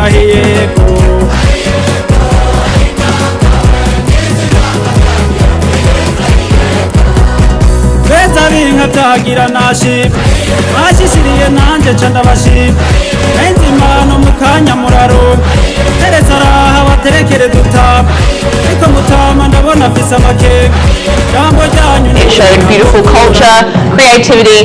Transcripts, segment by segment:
ahiyeko beza binka byagira nashima bashishiriye nanje ca ndabashima nenzimano mu kanya muraro teretse araha baterekere dutama ariko mutama ndabona afise amakenga jambo ryanyu It showed beautiful culture, creativity.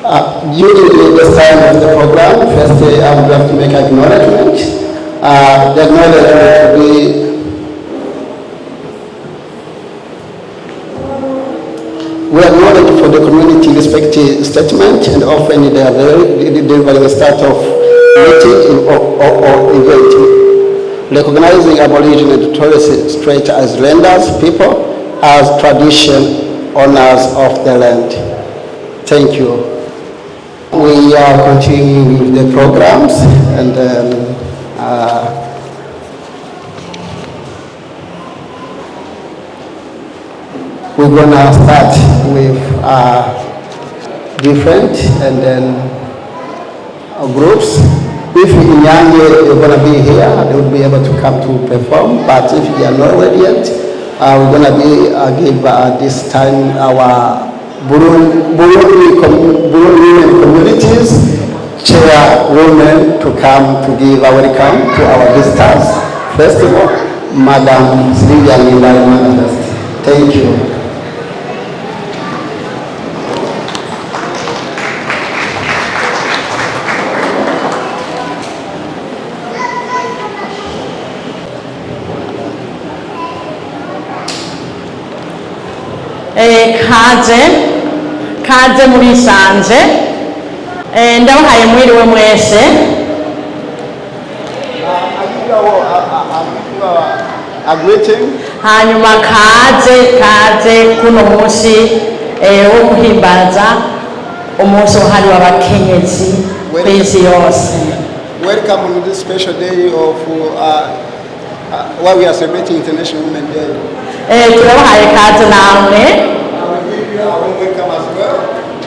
During this time of the program, first I would have to make acknowledgement. The acknowledgement will be we acknowledge for the community respective statement and often they are delivering the start of meeting or event, recognizing Aboriginal and Torres Strait as lenders, people, as tradition owners of the land. Thank you. We are continuing with the programs and we're going to start with different and then groups. If Inyange is going to be here, they will be able to come to perform, but if they are not ready yet, we're going to be give this time our Burundi women communities chairwoman to come to give a welcome to our visitors. First of all, Madam Sylvia Linda. Thank you. kaze muri sanje ndabahaye mwiriwe mwese hanyuma kaze kuno munsi wo guhimbaza umunsi wahariwe abakenyezi kw'isi yose. Welcome on this special day of why we are celebrating International Women's Day. Turabahaye kaze namwe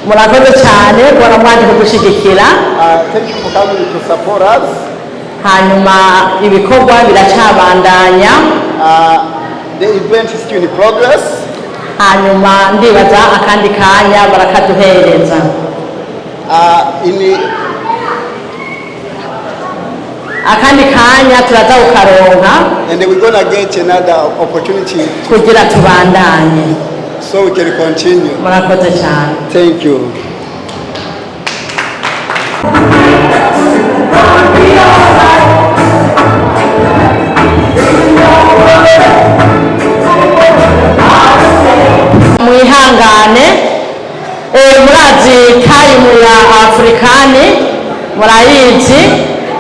murakoze cyane kubona mwaje kudushyigikira. Thank you for coming to support us. Hanyuma ibikorwa biracabandanya. The event is still in progress. Hanyuma ndibaza akandi kanya barakaduhereza. Akandi kanya turaza kukaronka. And we're going to get another opportunity kugira tubandanye. So we can continue. Murakoze cyane. Thank you. Mwihangane murazi kayimu ya Afrikani murayizi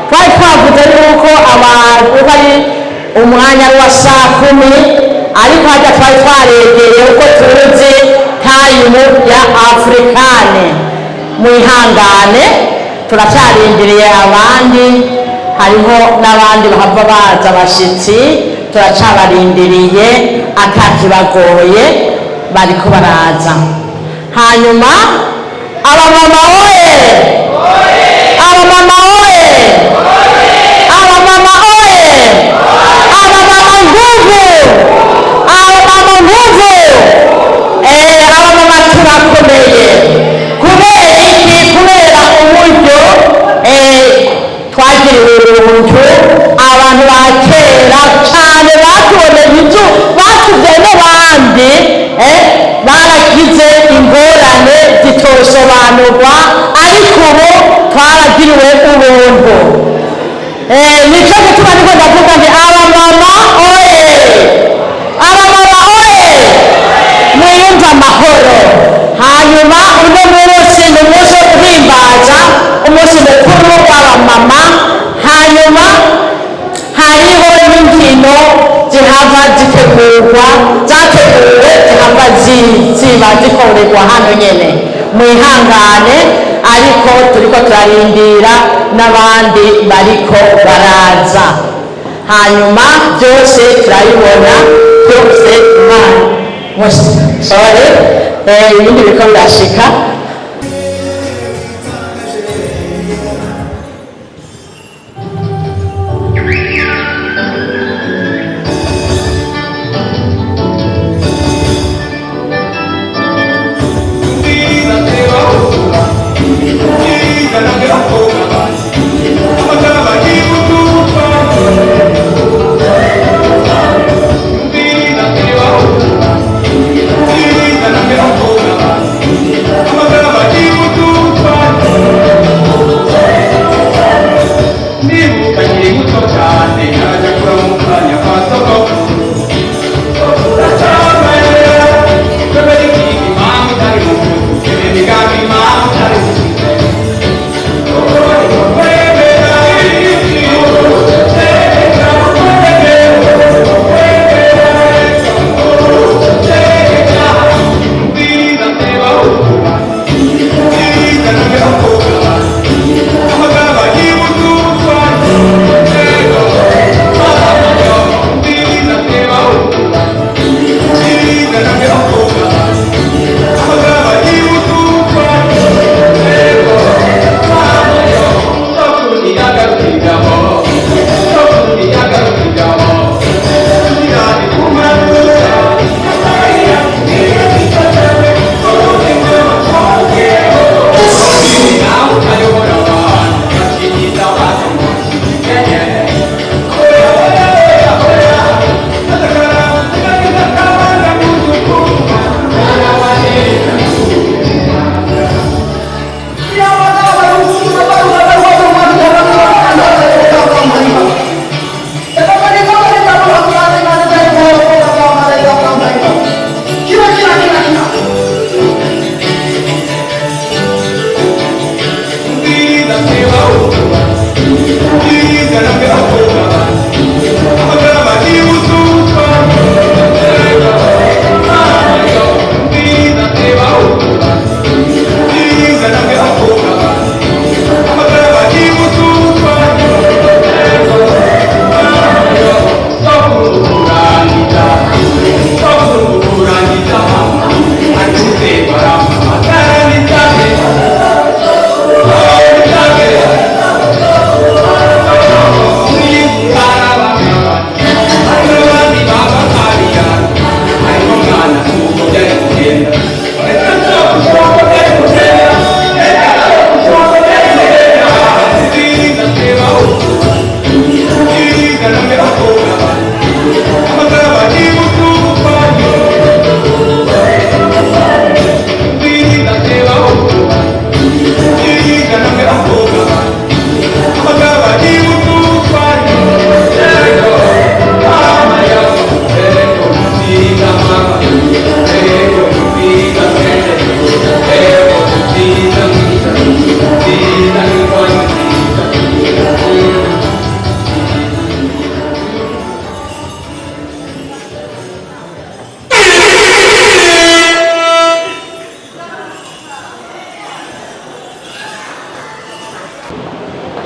twari twavuze yuko abantu bari umwanya wa saa 10 ariko hajya twari twaregeye uko tuzi tayimu ya Afrikane. Mwihangane turacyarindiriye abandi, hariho n'abandi bahava baza abashitsi turacabarindiriye atakibagoye bariko baraza. Hanyuma abamama oye, abamama oye, abamama oye, abamama nguvu, abamama nguvu. Abamama turakomeye kubera iki? Kubera uburyo twagiriwe ubuntu. Abantu ba kera cyane batuboneye inzu batubyaye n'abandi baragize ingorane zitosobanurwa, ariko ubu twaragiriwe ubuntu. Nicyo gituma niko ndavuga nti abamama oye, abamama oye, mwiyumve amahoro. Hanyuma uno munsi ni umunsi wo guhimbaza umunsi mukuru w'abamama. Hanyuma hariho n'inkino zihava zitegurwa, zateguwe zihava ziba zikorerwa hano nyene. Mwihangane ariko turiko turarindira n'abandi bariko baraza. Hanyuma byose turabibona, byose ibindi biriko birashika. I'm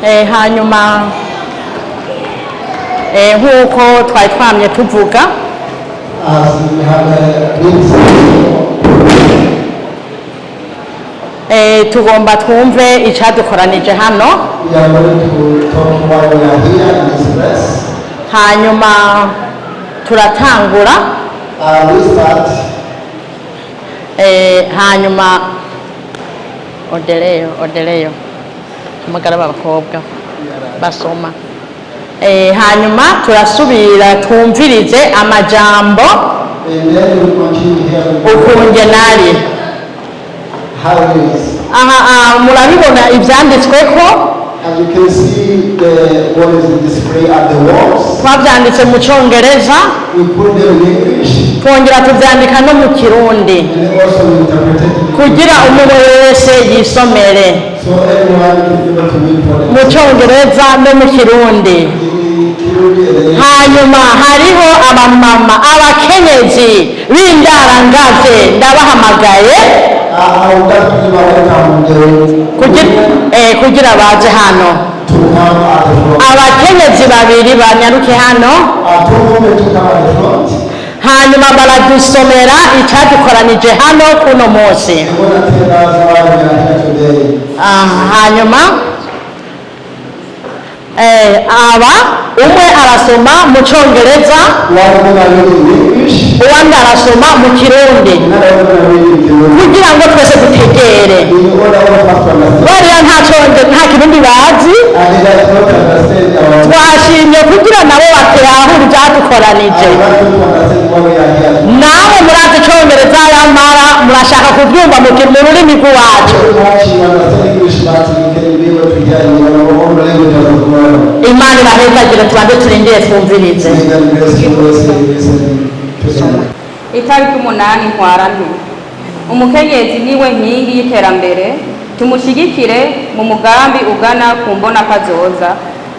hanyuma nk'uko twari twamye tuvuga tugomba twumve icyadukoranije hano, hanyuma turatangura, hanyuma odeleyo umugara w'abakobwa basoma, hanyuma turasubira twumvirize amajambo ukungenari. Aha murabibona ibyanditsweko, twabyanditse mu Cyongereza, twongera tubyandika no mu Kirundi kugira umuntu wese yisomere mu Cyongereza no mu Kirundi. Hanyuma hariho abamama, abakenyezi b'indarangavye, ndabahamagaye kugira baje hano. Abakenyezi babiri banyaruke hano, hanyuma baradusomera icyadukoranije hano kuno munsi. Hanyuma aba umwe arasoma mu Cyongereza, uwandi arasoma mu Kirundi kugira ngo twese dutegere. Bariya nta Kirundi bazi, twashimye kugira nabo batahura ibyadukoranije. Namwe murazi Icyongereza, yamara murashaka kubyumva mu rurimi rw'iwacu. Imana irahezagire, tubanze turindire twumvirize. Itariki 8 Ntwarante. Umukenyezi niwe nkingi y'iterambere, tumushyigikire mu mugambi ugana ku mbonakazoza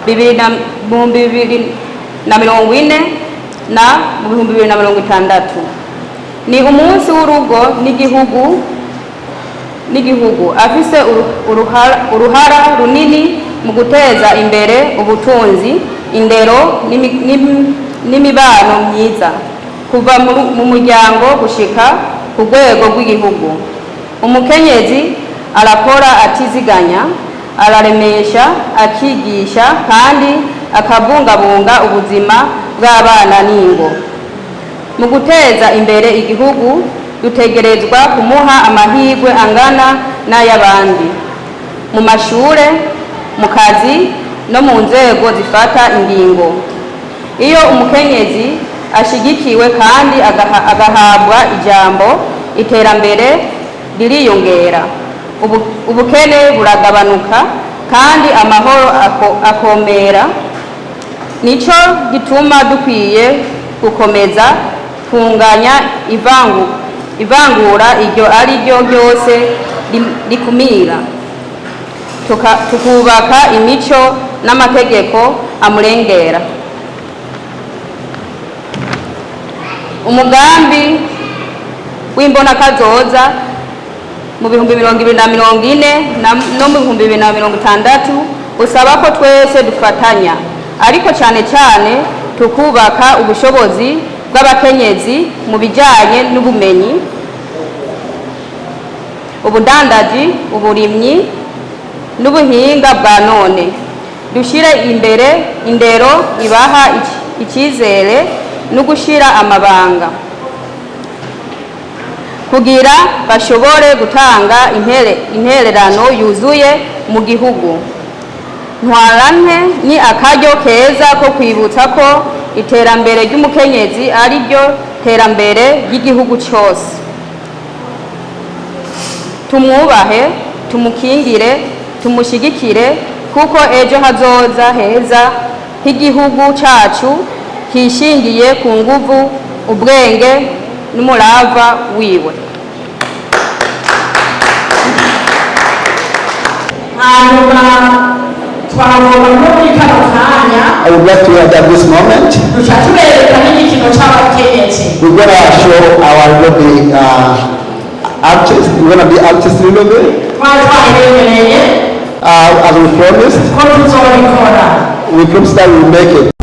2040 na 2060. Ni umunsi w'urugo n'igihugu afise uruhara runini mu guteza imbere ubutunzi, indero n'imibano myiza kuva mu muryango gushika ku rwego rw'igihugu. Umukenyezi arakora atiziganya, araremesha, akigisha kandi akabungabunga ubuzima bw'abana n'ingo. Mu guteza imbere igihugu dutegerezwa kumuha amahirwe angana n'ay'abandi mu mashure, mu kazi no mu nzego zifata ingingo. Iyo umukenyezi ashigikiwe kandi agahabwa ijambo, iterambere ririyongera, ubukene buragabanuka kandi amahoro akomera. Nico gituma dukwiye gukomeza kunganya ivangura iryo ari ryo ryose rikumira, tukubaka imico n'amategeko amurengera. Umugambi w'imbonakazoza mu 2040 no mu 2060 usaba ko twese dufatanya, ariko cyane cyane tukubaka ubushobozi bw'abakenyezi mu bijyanye n'ubumenyi, ubudandaji, uburimyi n'ubuhinga bwa none. Dushyire imbere indero ibaha icyizere no gushyira amabanga kugira bashobore gutanga intererano yuzuye mu gihugu. Ntwarante ni akaryo keza ko kwibutsa ko iterambere ry'umukenyezi ari ryo terambere ry'igihugu cyose. Tumwubahe, tumukingire, tumushyigikire, kuko ejo hazoza heza h'igihugu cyacu hishingiye ku nguvu, ubwenge n'umurava wiwe. I would like to have at this moment. We're going to show our artists. We're going to be artists a little bit. as we promised, ko tuzobikora. we promised that we will make it.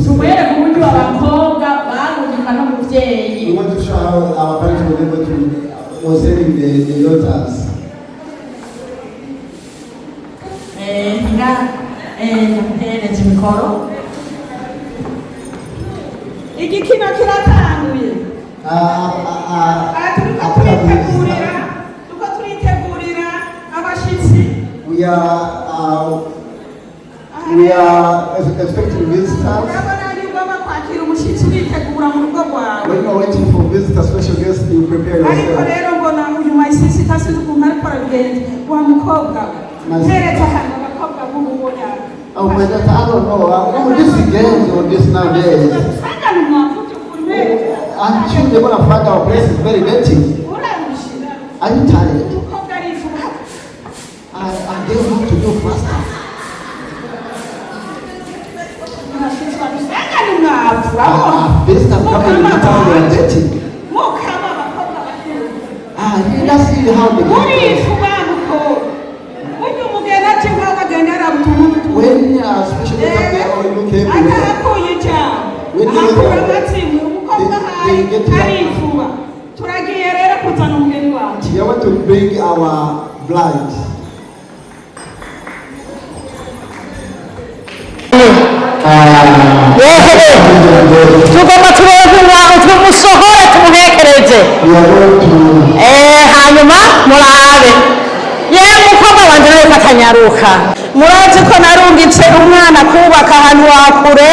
Tubere ku buryo abakobwa barungika n'umuvyeyi. We want to show how our parents were able to concerning the daughters. Nteretse imikoro. Igikino kiratanguye. Turiko turitegurira abashitsi. We are expecting visitors. Urabona yuko bakwakira umushitsi uritegura mu rugo rwawe. When you are waiting for visitors, special guests, you prepare Ariko yourself. rero mbona uyu mayisisi itasize ukuntu ariko aragenda wa mukobwa. Nteretse ahantu abakobwa b'ubu yabo. Oh my God, I don't know. This is games or this nowadays. Usanga ni mwavuze ukuntu I'm sure they're gonna find our place is very dirty. urarushira. Are you tired? Umukobwa arifuza. I don't want to do faster. Abashitsi usanga ni mwavu. Urabona? Visitors coming in town, they are dirty. Mukama abakobwa bakuru. You just see how they get. Urifuza mukobwa. Burya umugeni ati nkaho agenda arabutumwa. When special guests are there, or you look everywhere. Agahakuye cyane. Ahakura amatsimu umukobwa ahari arifuba. Turagiye rero kuzana umugeni wacu. We want to bring our bride. Tugomba tumusohore tumuhekereze. We are going to Hanyuma murabe. Yewe mukobwa wanje reka atanyaruka. Murazi ko narungitse umwana kubaka ahantu hakure.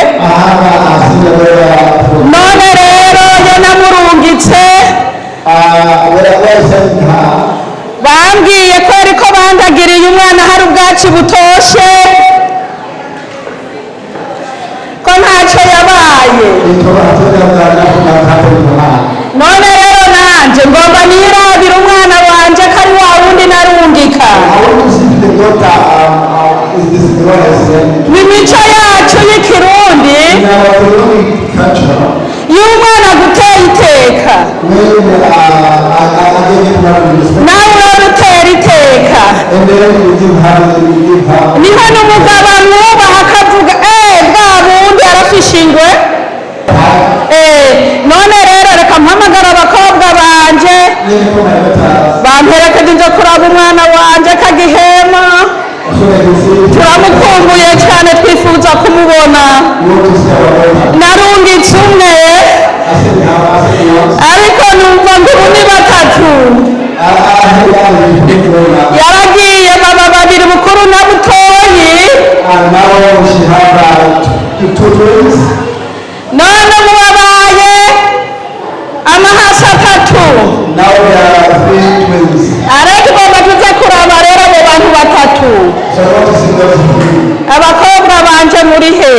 None rero yo namurungitse. Bambwiye ko ariko bandagiriye umwana hari ubwaci butoshe. Ko ntacyo yabaye. None rero nanje ngomba nirabira umwana wanje ko ari wa wundi narungika. Imico yacu y'ikirundi y'umwana gutera iteka nawe urarutera iteka niho n'umugabo amwubaha akavuga bwa bundi arafishe ingwe. None rero reka mpamagara abakobwa banje bamperekeje nje kuraba umwana wanje kagihema. Turamukumbuye cyane twifuza kumubona. Narungitse umwe ariko numva ngo ubu ni batatu. Yaragiye baba babiri bukuru na butoyi. None mubabaye amahasi atatu. Tugomba tuze kuraba rero abo bantu batatu. Abakobwa banje muri he?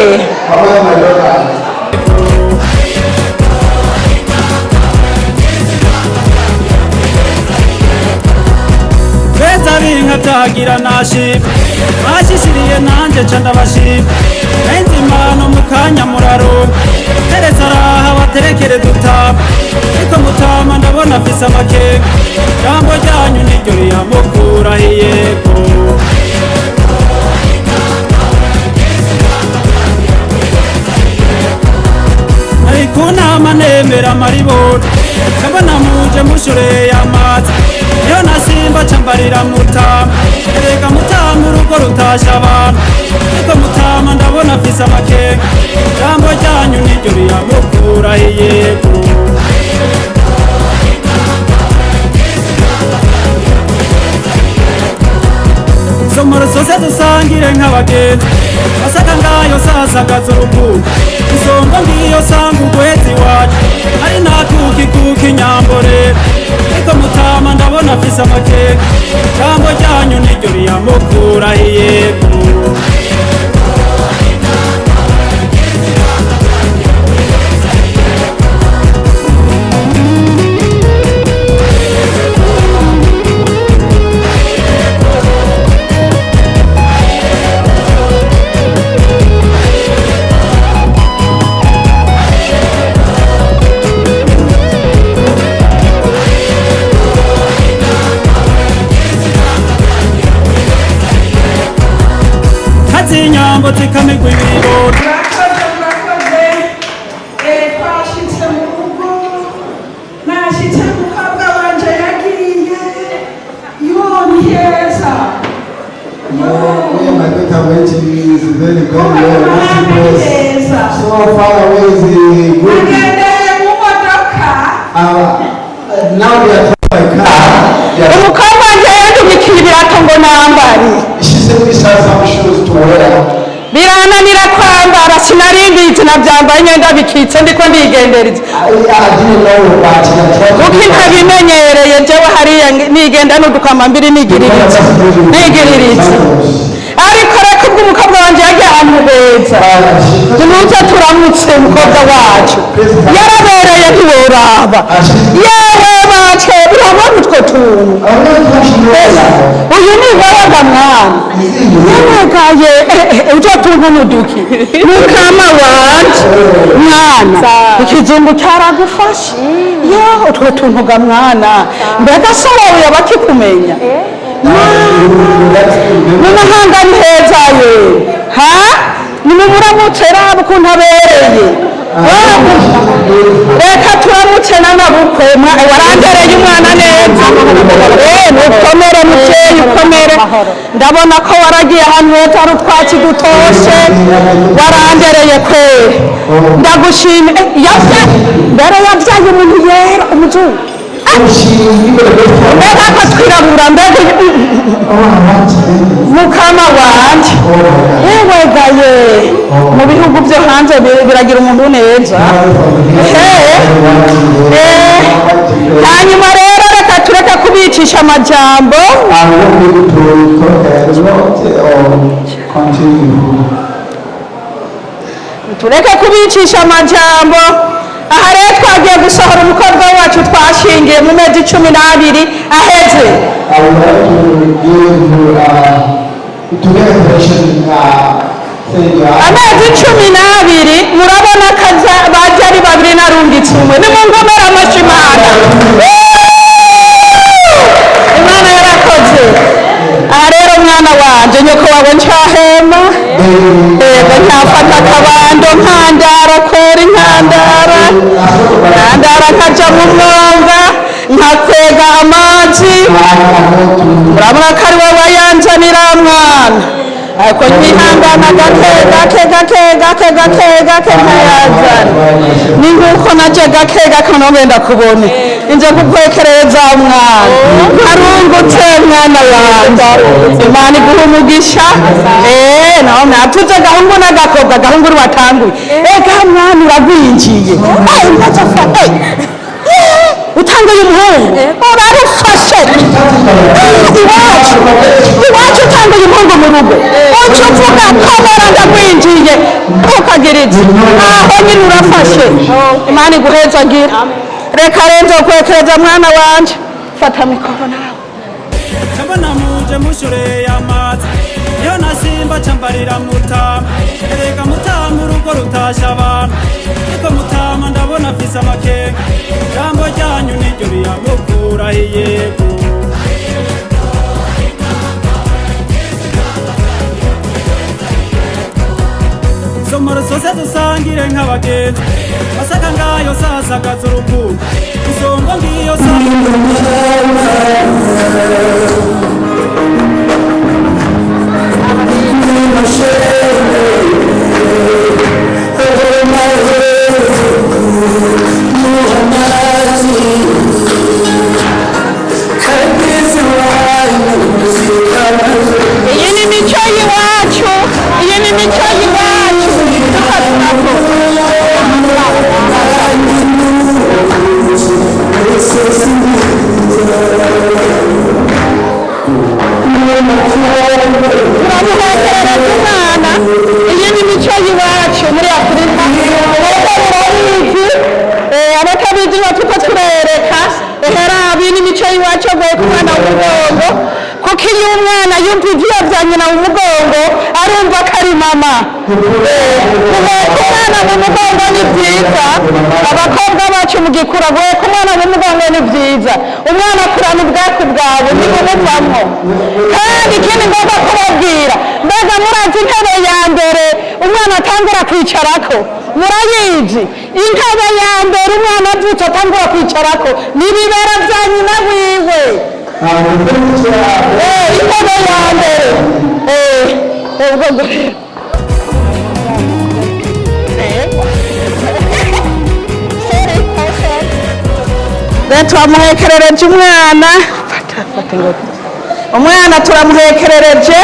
beza binka byagira nashima bashishiriye nanjye ca ndabashima enzimano mu kanya muraro teretse araha baterekere dutama ariko mutama ndabona afise amakenga jambo ryanyu niryo riyamukuraho iyego ari ku nama nemera amaribori ndabona muje mushoreye amazi iyo nasimba ca mbarira mutama erega mutama urugo rutasha abantu ariko mutama ndabona afise amakenga jambo ryanyu niryo riyamukuraho iyego somoro zose dusangire nk'abagenzi asaka ngayo sasagaza urukundo isonga ngiyo sanga ugwezi wacu ari natuki kuki nyambore ariko mutama ndabona afise amakenga jambo ryanyu niryo riyamukuraho iyego So far away is the good. Now we are talking by car. umukobwa wanjye yadumikira ibirato ngo nambare She said we have some shoes to wear. birananira kwambara sinarimbizi nabyambaye imyenda bikitse ndiko ndigendereza I didn't know about it. kuko ntabimenyereye jewe hariya nigenda n'udukama mbiri nigiririza ariko reka ubwo umukobwa wanjye yagiye ahantu heza tunuze turamutse umukobwa wacu yarabereye ntiworaba yewe bace urabona utwo tuntu uyu ni wewe mwana yewegaye utwo tuntu nuduki mukama wanje mwana ikizungu cyaragufashe yo utwo tuntu ga mwana mbega so wowe yabakikumenya n'amahanga ni heza ye ha nimuburamutse raba ukuntu abereye reka turamutse n'amabukwe warandereye umwana neza ukomere mubyeyi ukomere ndabona ko waragiye ahantu heza hari utwatsi dutoshe warandereye kweri ndagushimye mbere yabyaye umuntu yera umuzungu mbega ko twirabura mbega mukama wanje yewegaye mu bihugu byo hanze biragira umuntu neza hanyuma rero reka tureka kubicisha amajambo tureke kubicisha amajambo aha rero twagiye gusohora umukobwa wacu twashingiye mu mezi 12 aheze amezi 12 murabona kaza baje ari babiri narungitse umwe ni mu ngomera amashimana Imana yarakoze aha rero mwana wanje nyoko wawe ncahema ego ntafata akabando nkandara kwera nkandara nkaja mu mwonga nkakwega amazi urabona ko ari wowe wayanzanira mwana ariko nyihangana gake nkayazana ni nguko naje gake nogenda kubone inje kukwekereza mwana nkarungutse mwana wanje Imana iguha umugisha naho natuze gahungu n'agakobwa gahungu watanguye ega mwana uragwinjiye utanguye umuhungu urarufashe iwacu utanguye umuhungu mu rugo uca uvuga komera ndagwinjiye ntukagirize aho nyine urafashe Imana iguhezagira reka renzo kwekereza mwana wanje fata mikoro nawe ndabona muje mushoreye amazi iyo nasimba cambarira mutama erega mutama urugo rutasha abantu ariko mutama ndabona afise amakenga ijambo ryanyu niryo riyamukuraho yego isomero zose dusangire nk'abagenzi masaka ngayo sasagaza urukundo isongo ngiyo iyi ni mico y'iwacu turamuhokerera umwana iyi ni mico y'iwacu muri Afurika abatabizi batuko turereka eherabi ni mico y'iwacu agoye ku mwana w'umugongo kuko iyo umwana yumva ivyo vya nyina w'umugongo arumva ko ari mama guheka umwana mu mugongo ni vyiza abakobwa bacu mugikura guheka umwana mu mugongo ni vyiza umwana akurana ubwaku bwawe nibumuvamwo kandi ikindi ngomba kubabwira mbega murazi intebe ya mbere umwana atangura kwicarako murayizi intebe ya mbere umwana avutse atangura kwicarako ni ibibero vya nyina wiwe intebe ya mbere ubwo rero turamuhekerereje umwana umwana turamuhekerereje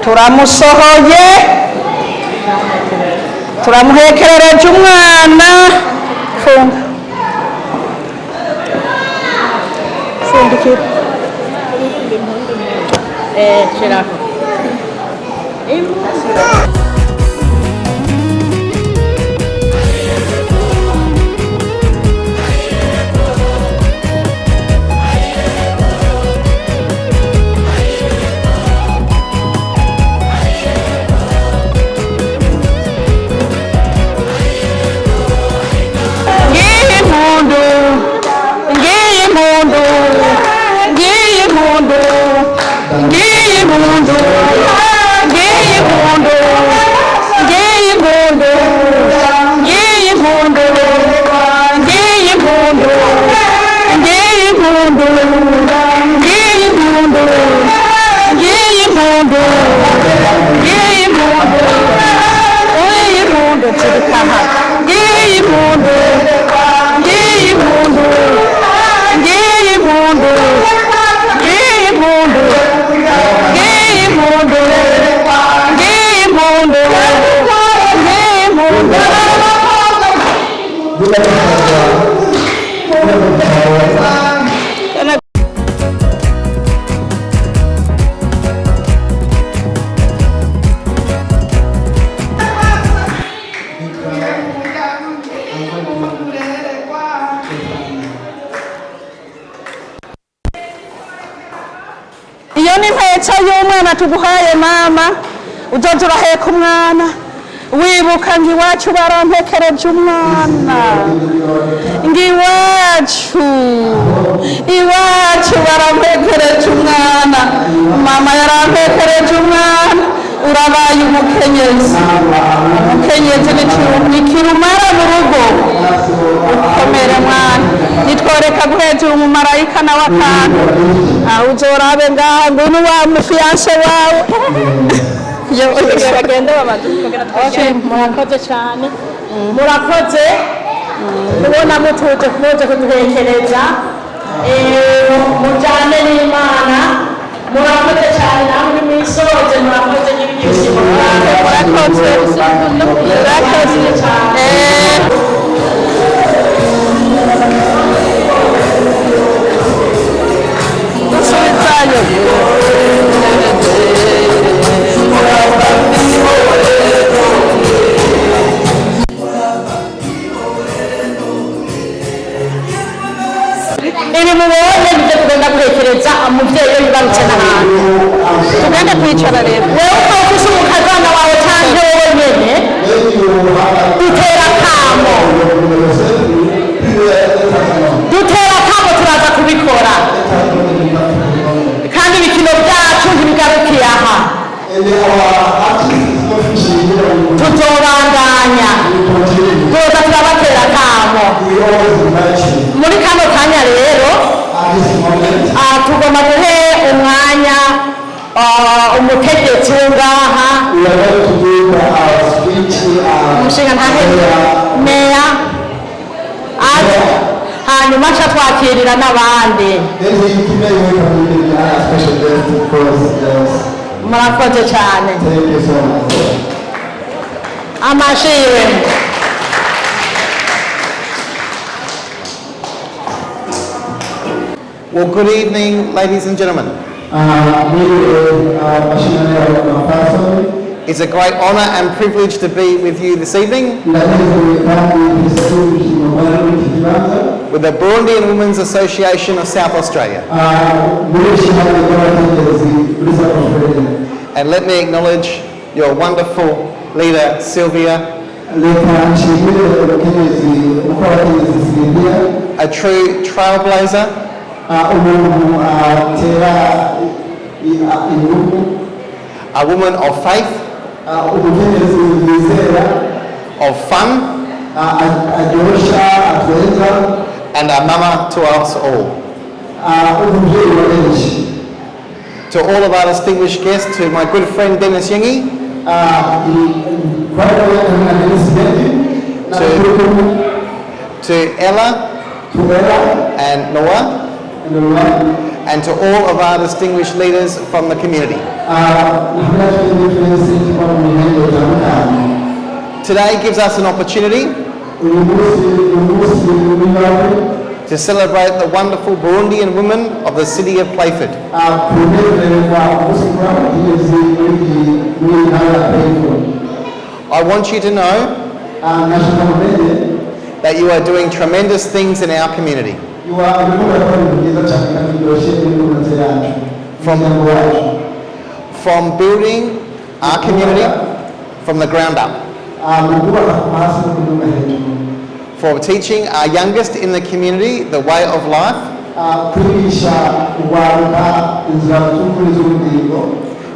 turamusohoye turamuhekerereje umwana funga fundikira shiraho iyo ni impetso y'umwana tuguhaye mama uzoza uraheka umwana wibuka ngo iwacu barampekereje umwana ngo iwacu barampekereje umwana mama yarampekereje umwana urabaye umukenyezi ni kirumara mu rugo ukomere mwana nitworeka guheza umumarayika nawe akantu aho uzorabe ngaha ngunu wa mufiyanse wawe bagenda murakoze cyane murakoze mubona mutuje kuduhekereza mujyane n'imana murakoze cyane namwe mwisoze murakoze n'ibyishimo murakoze cyane dusubizayo ibi mubonye nibyo tugomba gutekereza umubyeyi iyo yibarutse n'ahantu tugenda kwicara rero wowe ukaba ufise umukazana wawe cyangwa wowe nyene dutera akamo turaza kubikora kandi ibikino byacu ntibigarukiye aha tuzobandanya tuza turabatera akamo muri kano kanya rero tugomba guhe umwanya umutegetsi w'ngaha umushinga ntahe meya hanyuma aca twakirira n'abandi murakoze cyane amashimwe Well, good evening, ladies and gentlemen. It's a great honour and privilege to be with you this evening with the Burundian Women's Association of South Australia. And let me acknowledge your wonderful leader, Sylvia, a true trailblazer, a woman of faith, of fun, and a mama to us all. To all of our distinguished guests, to my good friend Dennis Yengi, to Ella and Noah, and to all of our distinguished leaders from the community. Today gives us an opportunity to celebrate the wonderful Burundian women of the city of Playford. I want you to know that you are doing tremendous things in our community. From building our community from the ground up. For teaching our youngest in the community the way of life.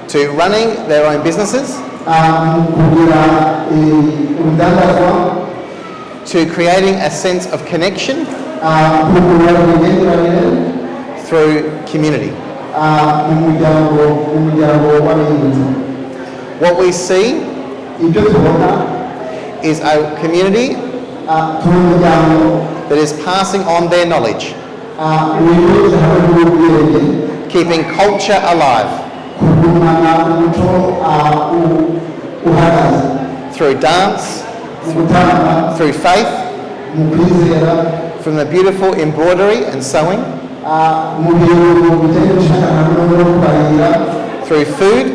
To running their own businesses. To creating a sense of connection through community. What we see is a community that is passing on their knowledge, keeping culture alive through dance, through faith, from the beautiful embroidery and sewing, through food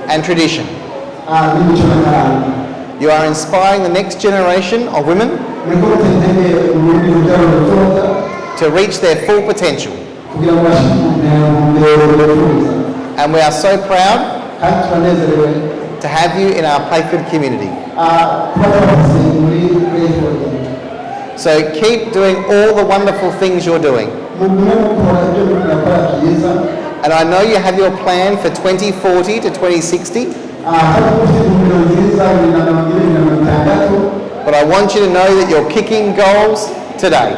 and tradition. You are inspiring the next generation of women to reach their full potential. And we are so proud to have you in our Playford community. So keep doing all the wonderful things you're doing. And I know you have your plan for 2040 to 2060. But I want you to know that you're kicking goals today.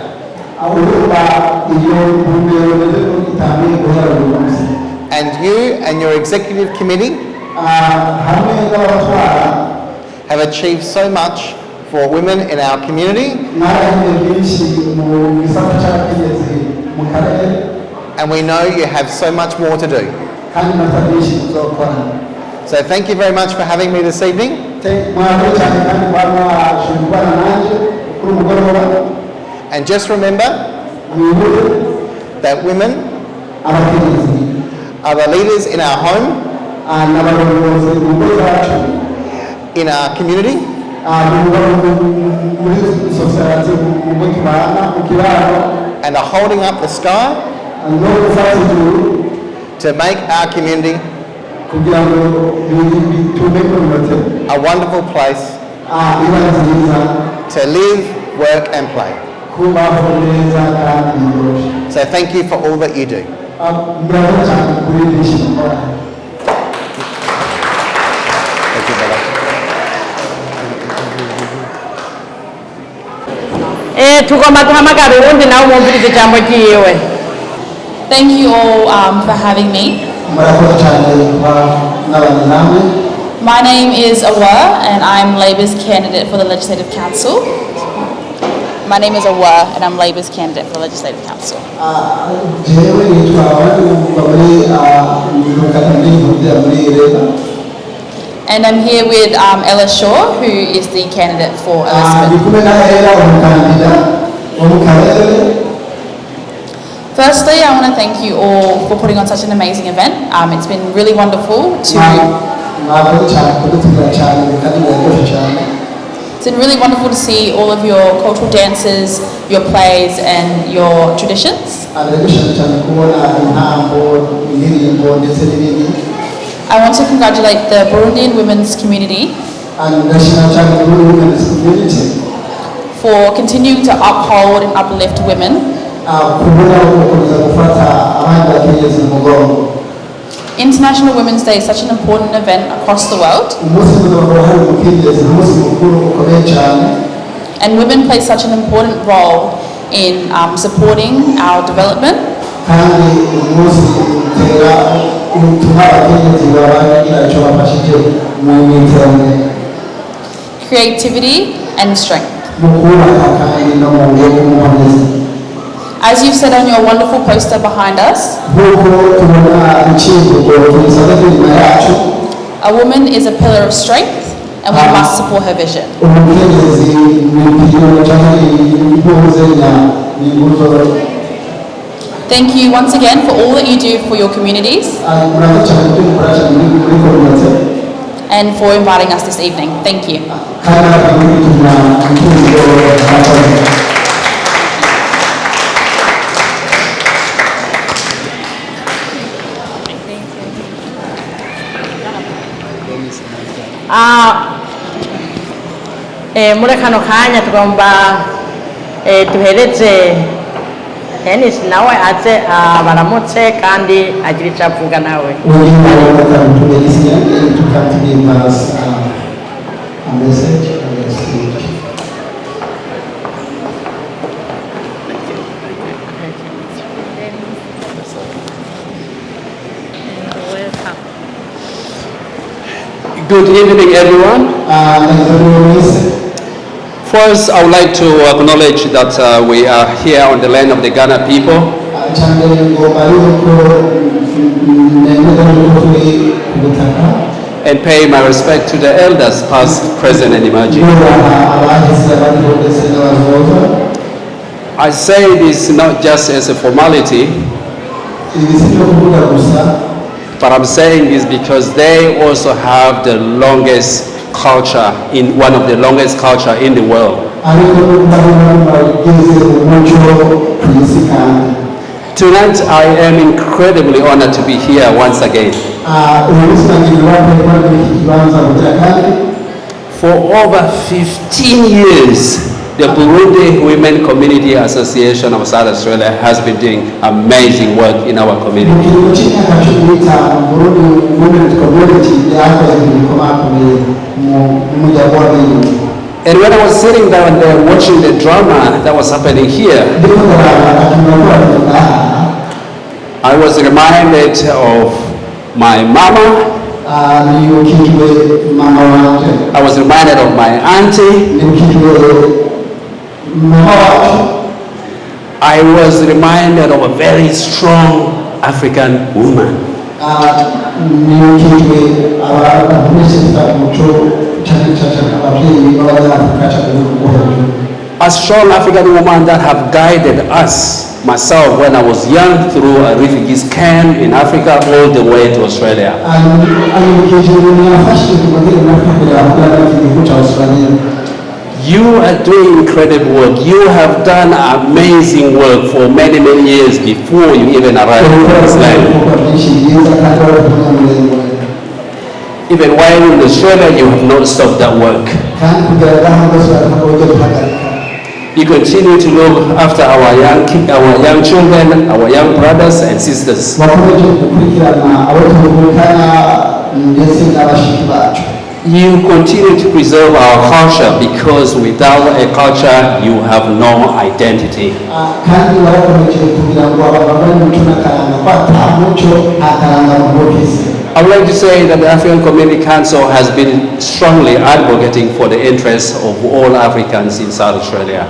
And you and your executive committee have achieved so much for women in our community. And we know you have so much more to do. So thank you very much for having me this evening. And just remember that women are the leaders in our home, in our community, and are holding up the sky to make our community a wonderful place to live, work and play. So thank you for all that you do. Thank you, brother. Thank you all for having me. My name is Awa and I'm Labour's candidate for the Legislative Council. My name is Awa and I'm Labour's candidate for the Legislative Council. And I'm here with Ella Shaw, who is the candidate for Elizabeth. Firstly, I want to thank you all for putting on such an amazing event. It's been really wonderful to... It's been really wonderful to see all of your cultural dances, your plays and your traditions. I want to congratulate the Burundian women's community for continuing to uphold and uplift women. International Women's Day is such an important event across the world. And women play such an important role in supporting our development. Creativity and strength. As you've said on your wonderful poster behind us, a woman is a pillar of strength and we must support her vision. Thank you once again for all that you do for your communities and for inviting us this evening. Thank you. Muri kano kanya tugomba duhereze Dennis nawe aze baramutse kandi agira icyo avuga nawe. Good evening, everyone. First, I would like to acknowledge that we are here on the land of the Ghana people. And pay my respect to the elders, past, present, and emerging. I say this not just as a formality, but I'm saying this because they also have the longest culture, in one of the longest culture in the world. Tonight I am incredibly honored to be here once again. For over 15 years, the Burundi Women Community Association of South Australia has been doing amazing work in our community. And when I was sitting down there watching the drama that was happening here, I was reminded of my mama. I was reminded of my auntie. I was reminded of a very strong African woman. A strong African woman that have guided us, myself when I was young, through a refugee camp in Africa all the way to Australia. You are doing incredible work. You have done amazing work for many, many years before you even arrived in this land. Even while in Australia, you have not stopped that work. You continue to look after our young children, our young brothers and sisters. You continue to preserve our culture because without a culture, you have no identity. I would like to say that the African Community Council has been strongly advocating for the interests of all Africans in South Australia.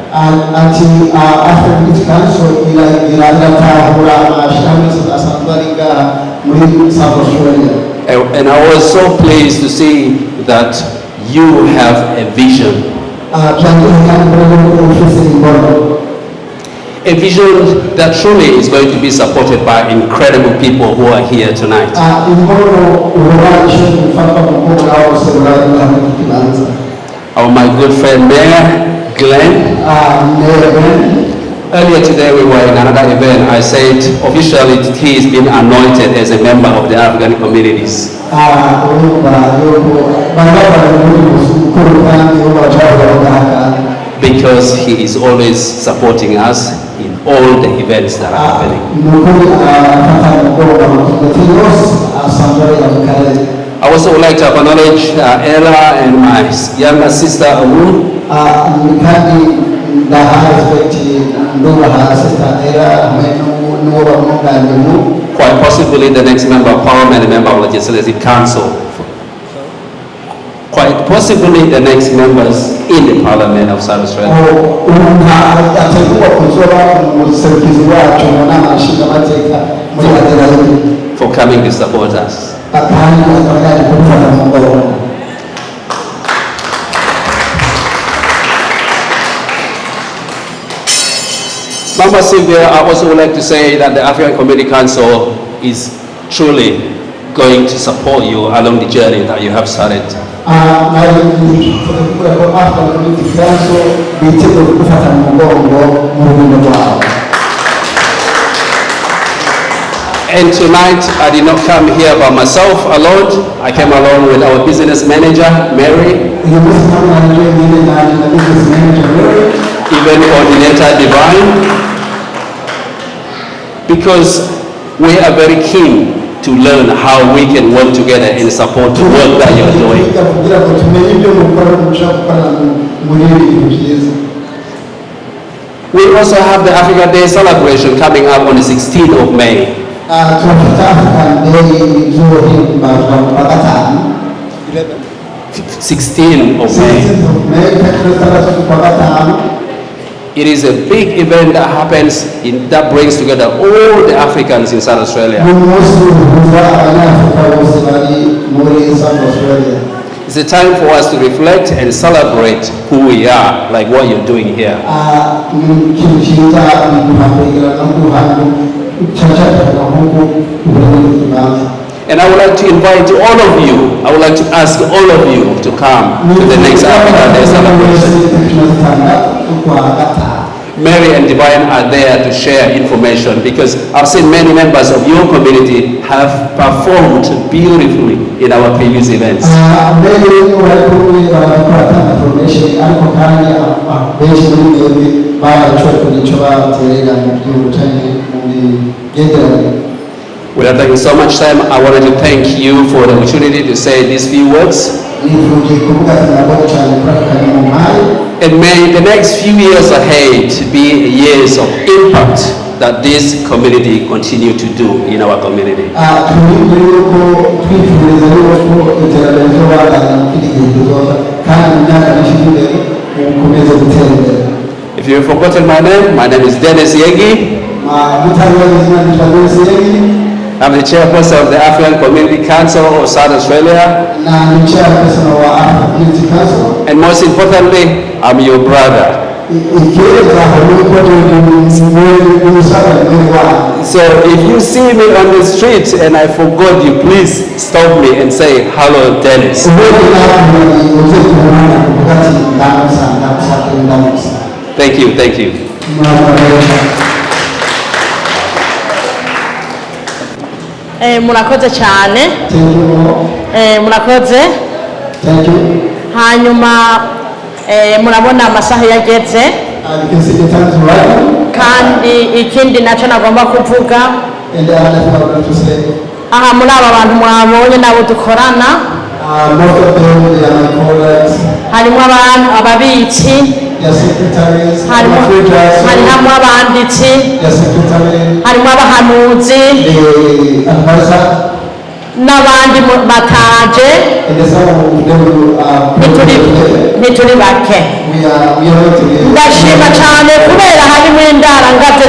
And I was so pleased to see that you have a vision. A vision that truly is going to be supported by incredible people who are here tonight. My good friend Mayor Glenn. Earlier today we were in another event. I said officially he has been anointed as a member of the African communities. Because he is always supporting us in all the events that are happening. I also would like to acknowledge Ella and my younger sister Awu. Quite possibly the next member of Parliament and member of Legislative Council. quite possibly the next members in the Parliament of South Australia. For coming to support us. Mama Sylvia, I also would like to say that the African Community Council is truly going to support you along the journey that you have started. And tonight, I did not come here by myself alone. I came along with our business manager, Mary, even coordinator Divine, because we are very keen to learn how we can work together and support the work that you're doing. We also have the Africa Day celebration coming up on the 16th of May. 16th of May. It is a big event that happens that brings together all the Africans in South Australia. It's a time for us to reflect and celebrate who we are, like what you're doing here. And I would like to invite all of you, I would like to ask all of you to come to the next Africa Day celebration. Mary and Divine are there to share information because I've seen many members of your community have performed beautifully in our previous events. Without taking so much time, I wanted to thank you for the opportunity to say these few words. And may the next few years ahead be years of impact that this community continue to do in our community. If you've forgotten my name is Dennis Yegi. I'm the chairperson of the African Community Council of South Australia. And most importantly, I'm your brother. So if you see me on the street and I forgot you, please stop me and say, hello, Dennis. Thank you, thank you. Murakoze cyane. Murakoze. Hanyuma murabona amasaha yageze. Kandi ikindi nacyo nagomba kuvuga. Aha muri aba bantu mwabonye nabo dukorana. Harimo ababitsi. Harimo abanditsi. Harimo abahanuzi. N'abandi bataje. Ntituri bake. Ndashima cyane kubera harimo indarangaze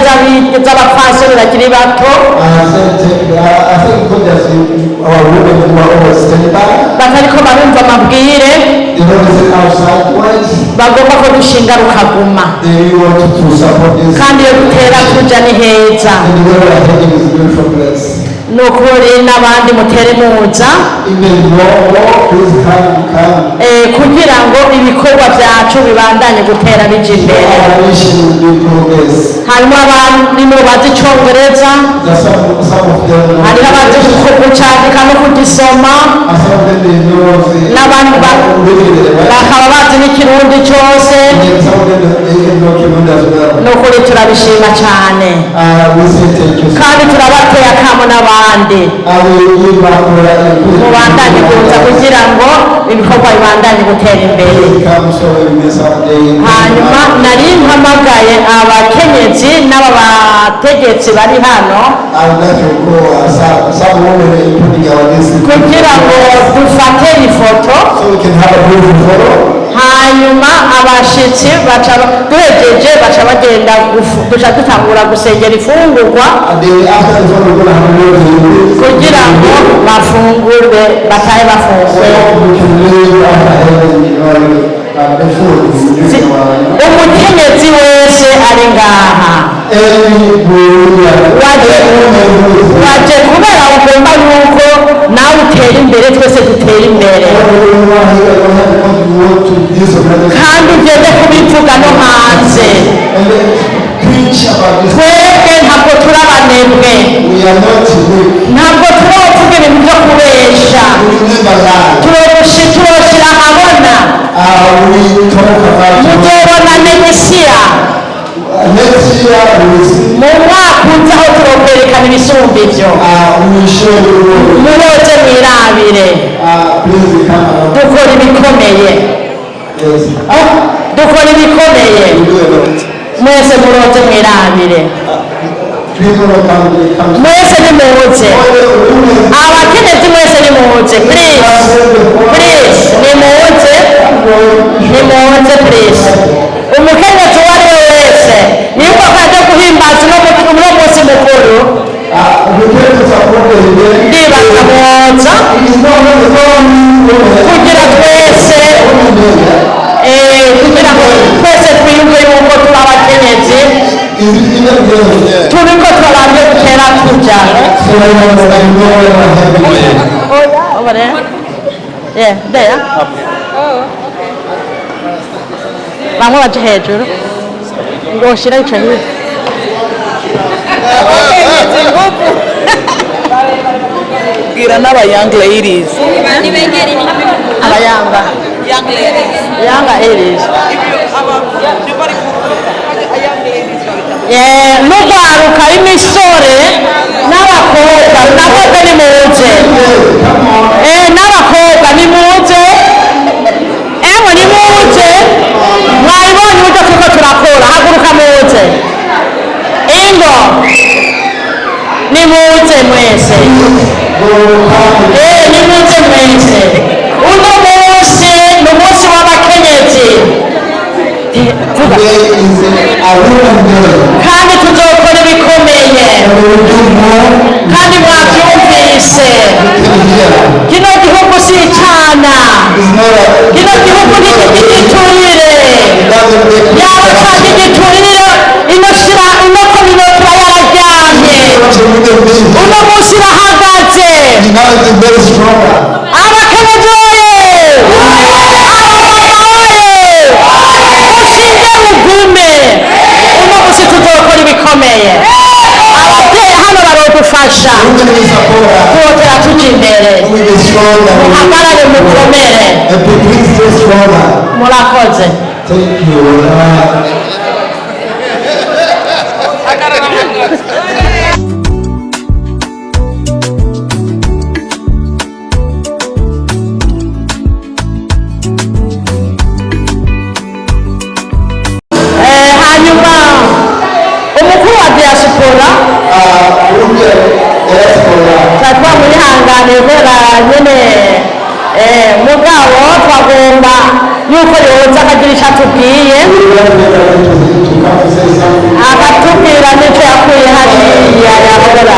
z'abapfasoni bakiri bato. Batariko barumva amabwire. Bagomba ko dushinga rukaguma. Kandi iyo dutera tuja ni heza. Nukuri n'abandi mutere muza kugira ngo ibikorwa byacu bibandanye gutera bija imbere. Harimo abandi bazi icyongereza, hariho abazi kucandika no kugisoma, n'abandi bakaba bazi n'ikirundi cyose, nukuri turabishima cyane kandi turabateye akamo n'abandi mubandanye kuza kugira ngo ibikorwa bibandanye gutera imbere. Hanyuma nari mpamagaye abakenyezi n'abategetsi bari hano kugira ngo dufate ifoto, hanyuma abashitsi duhejeje baca bagenda duca dutangura gusengera ifungurwa kugira ngo bafungurwe batahe bafunguye. Umukenyezi wese ari ngaha waje kubera ugomba yuko nawe utera imbere, twese dutera imbere, kandi ugende kubivuga no hanze. Twebwe ntabwo turi abanebwe, ntabwo turovuga ibintu byo kubesha, turoshyira ahabona. Muzobona negisiya mu mwaka uza aho turokwerekana ibisumba ibyo, muroze mwirabire, dukora ibikomeye, dukora ibikomeye, mwese muroze mwirabire, mwese nimuze, abakenyezi mwese nimuze, please nimuze, please. Umukenyezi uwo ari we wese yuko kaje guhimbaza uno munsi mukuru ndibakamwoza kugira twese twiyumve yuko turi abakenyezi turiko turabye gutera tuja. Over there? Yeah, there. Bamwe baje hejuru ngo shira ico hirya. Bwira n'aba young ladies. Abayanga. Young ladies. N'ugwaruka imisore n'abakobwa n'abakobwa nimuze. N'abakobwa nimuze. Emwe nimuze. Mwabibonye uburyo turiko turakora, haguruka muze. Ingo nimuze mwese, nimuze mwese. Uno munsi ni umunsi w'abakenyezi, kandi tuzokora ibikomeye, kandi mwabyumvise. Kino gihugu si icana, kino gihugu ntigiturire, yaba kandi giturire ino kominotura yararyamye, uno munsi irahagaze. Abakenyezi oye, abamama oye, mushinge mugume, uno munsi tuzokora ibikomeye. Ababyeyi hano barodufasha kuotera tuja imbere, muhagarare mukomere. Murakoze. Hanyuma umukuru wa diaspora tatwa muri hangane kubera nyene mugabo twagomba yuko yoza akagira icyo atubwiye, akatubwira n'icyo yakuye hariya yakora.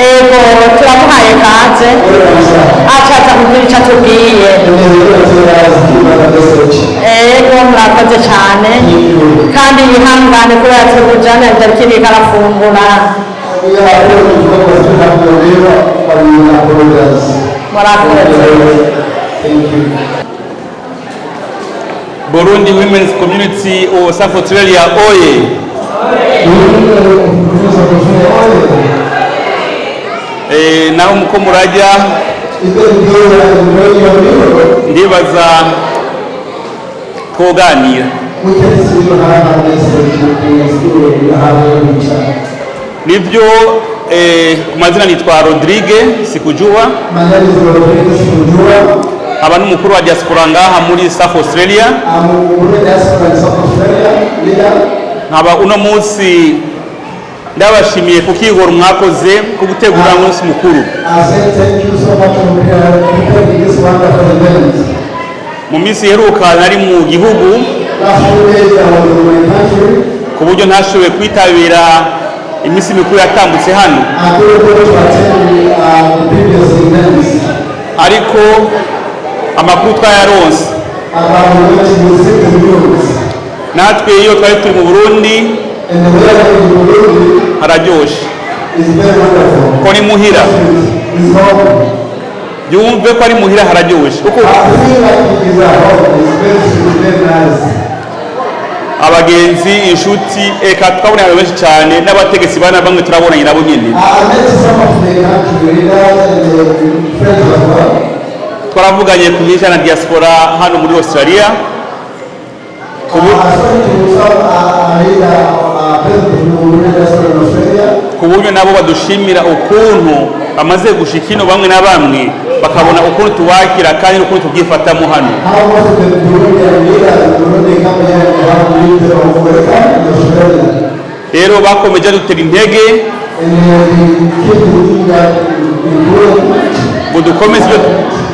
Ego turamuhaye kaze acaza kugira icyo atubwiye. Ego murakoze cyane kandi yihangane kubera tubujana itariki karafungura. Burundi Women's Community or South Australia oye. Naho muko muraja ndibaza twoganira. We can still have a message, we can still have a chat. Nivyo ku mazina nitwa Rodrigue Sikujua. My name is Rodrigue Sikujua. Aba n'umukuru wa diaspora ngaha muri South Australia. I'm umukuru wa diaspora in South Australia, leader. Nkaba uno munsi ndabashimiye kukigora mwakoze ku gutegura umunsi mukuru. I say thank you so much for preparing this wonderful event. Mu minsi iheruka nari mu gihugu Last few days I was in my country. ku buryo ntashoboye kwitabira iminsi mikuru yatambutse hano. I couldn't go to attend the previous events. Ariko amakuru twayaronse About what you see the news. natwe iyo twari turi mu Burundi And the weather in Burundi hararyoshe is very wonderful. ko ni muhira. It's home. Yumve ko ari muhira hararyoshe kuko I feel like it is a home. It's very nice. abagenzi inshuti eka twabona abantu benshi cyane n'abategetsi bana bamwe turabonanye nabo nyine. I met some of the country leaders and the friends as well. Twaravuganye ku bijyanye na diaspora hano muri Australia. I spoke to some president in Australia. Ku buryo nabo badushimira ukuntu bamaze gushika ino bamwe na bamwe bakabona ukuntu tubakira kandi n'ukuntu tubyifatamo hano. How much of the Burundian leaders in Burundi come here and have lived of welcome in Australia. Rero bakomeje dutera intege And they keep doing that in Burundi.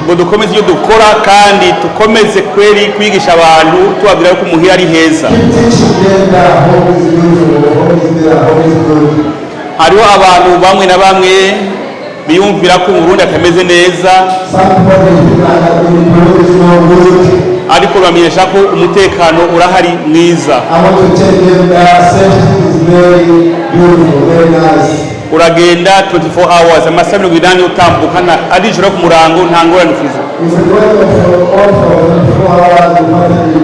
ngo dukomeze ibyo dukora kandi dukomeze kweri kwigisha abantu tubabwira ko umuhira ari heza. Keep teaching them that home is beautiful, home is there, home is good. Hariho abantu bamwe na bamwe biyumvira ko mu Burundi atameze neza, Some people feel like in Burundi is not good. ariko bamenyesha ko umutekano urahari mwiza. I want to tell them that safety is very beautiful, very nice. Uragenda 24 hours amasaha 8 utambuka ari ijoro ku murango nta ngorane ufite. If you go for 24 hours, you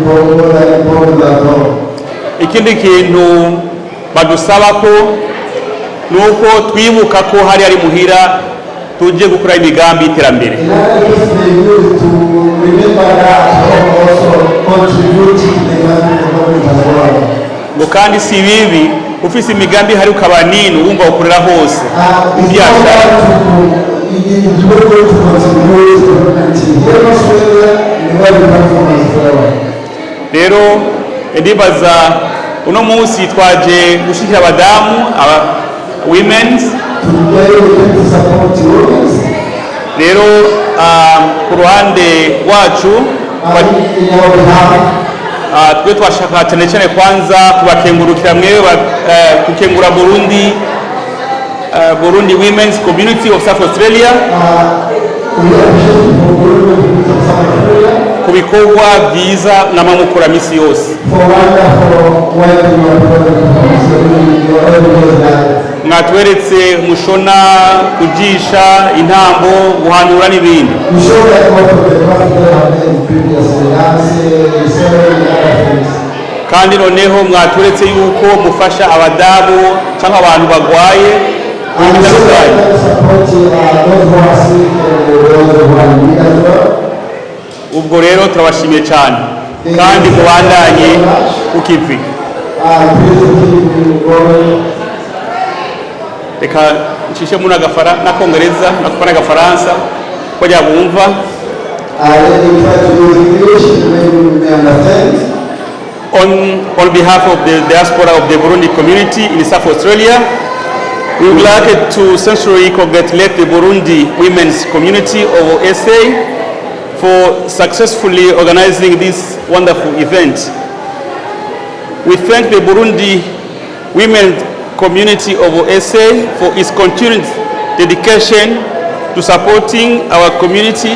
can't be at all. Ikindi kintu badusaba ko nuko twibuka ko hari ari muhira tujye gukora imigambi y'iterambere. Another reason they use to remember that home also contribute to the government as well. Ngo kandi si bibi ufise imigambi hari ukaba nini wumva ukorera hose byashaka. Rero ndibaza uno munsi twaje gushikira abadamu women. Rero ku ruhande wacu twe twashaka cyane cyane kwanza kubakengurukira mwewe kukengura Burundi Women's Community of South Australia ku bikorwa byiza n'amamukura misi yose. Mwatweretse mushona, kujisha, intambo, guhanura n'ibindi. Kandi noneho mwatweretse yuko mufasha abadamu cyangwa abantu bagwaye ubwo rero turabashimiye cyane kandi mubandanye ukivi. Reka nshishe muna n'akongereza n'agafaransa ko bumva. On behalf of the diaspora of the Burundi community in South Australia, we would like to sincerely congratulate the Burundi women's community of SA for successfully organizing this wonderful event. We thank the Burundi women's community of SA for its continued dedication to supporting our community,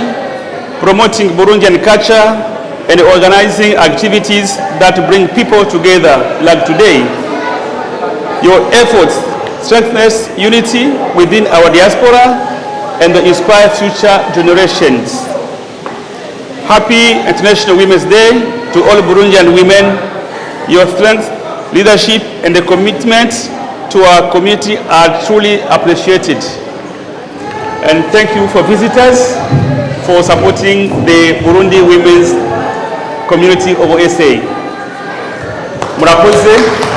promoting Burundian culture, and organizing activities that bring people together like today. Your efforts strengthen unity within our diaspora and inspire future generations. Happy International Women's Day to all Burundian women. Your strength, leadership, and the commitment to our community are truly appreciated. And thank you for visitors for supporting the Burundi Women's community of SA. Murakoze.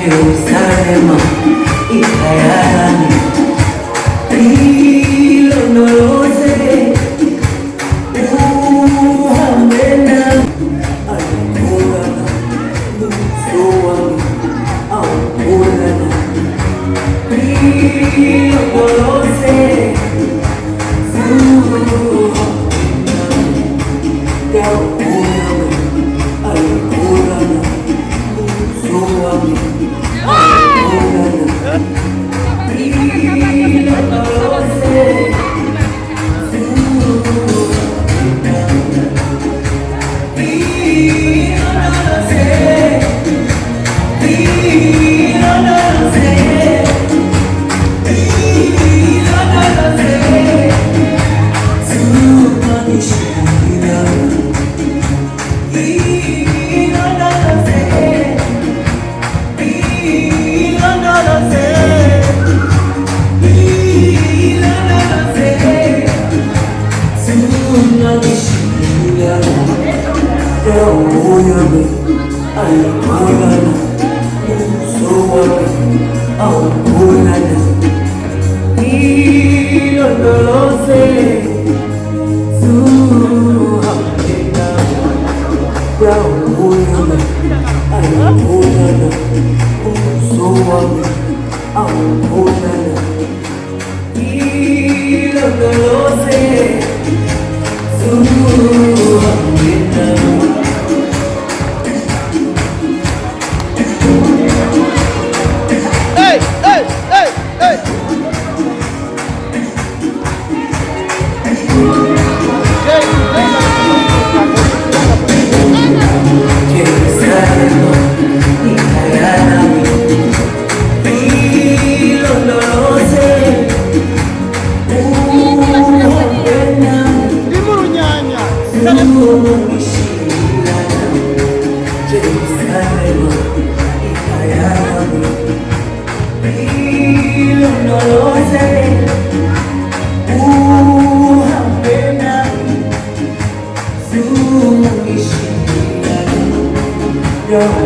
Jerusalema ikayalami ilondoloze uhambe nami alikulana uso wami aukulana ilondoloze Yeah.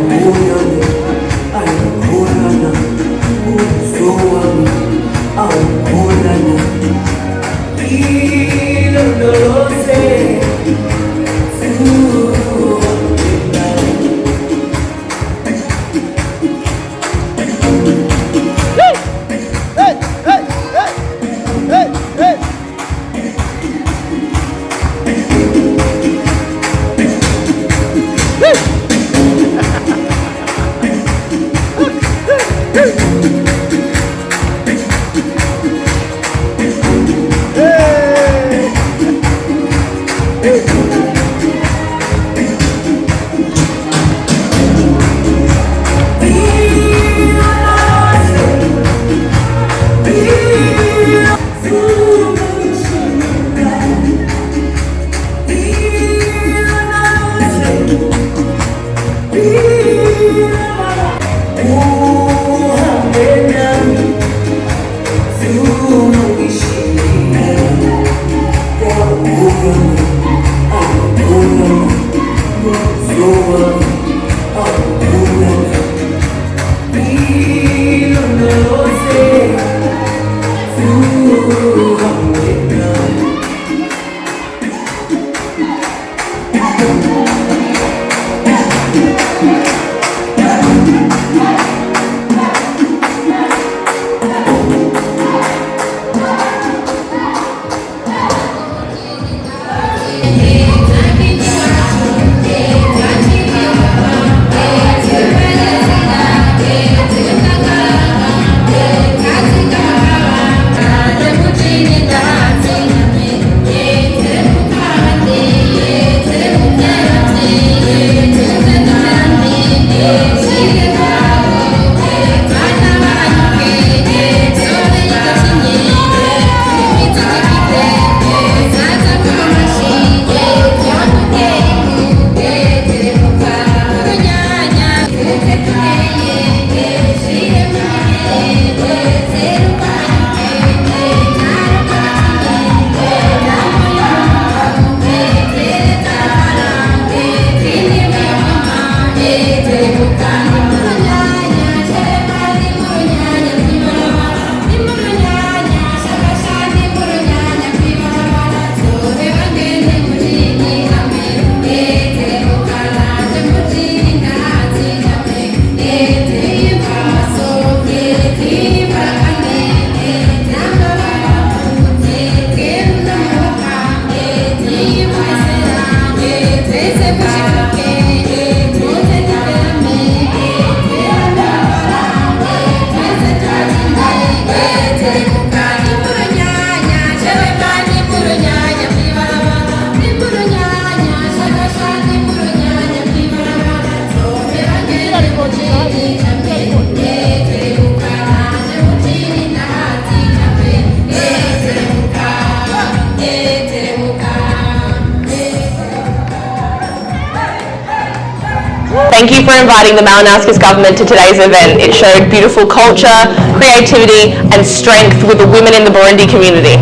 Thank you for inviting the Malinowskis government to today's event. It showed beautiful culture, creativity and strength with the women in the Burundi community.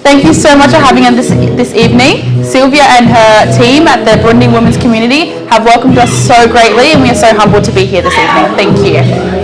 Thank you so much for having us this evening. Sylvia and her team at the Burundi Women's Community have welcomed us so greatly and we are so humbled to be here this evening. Thank you.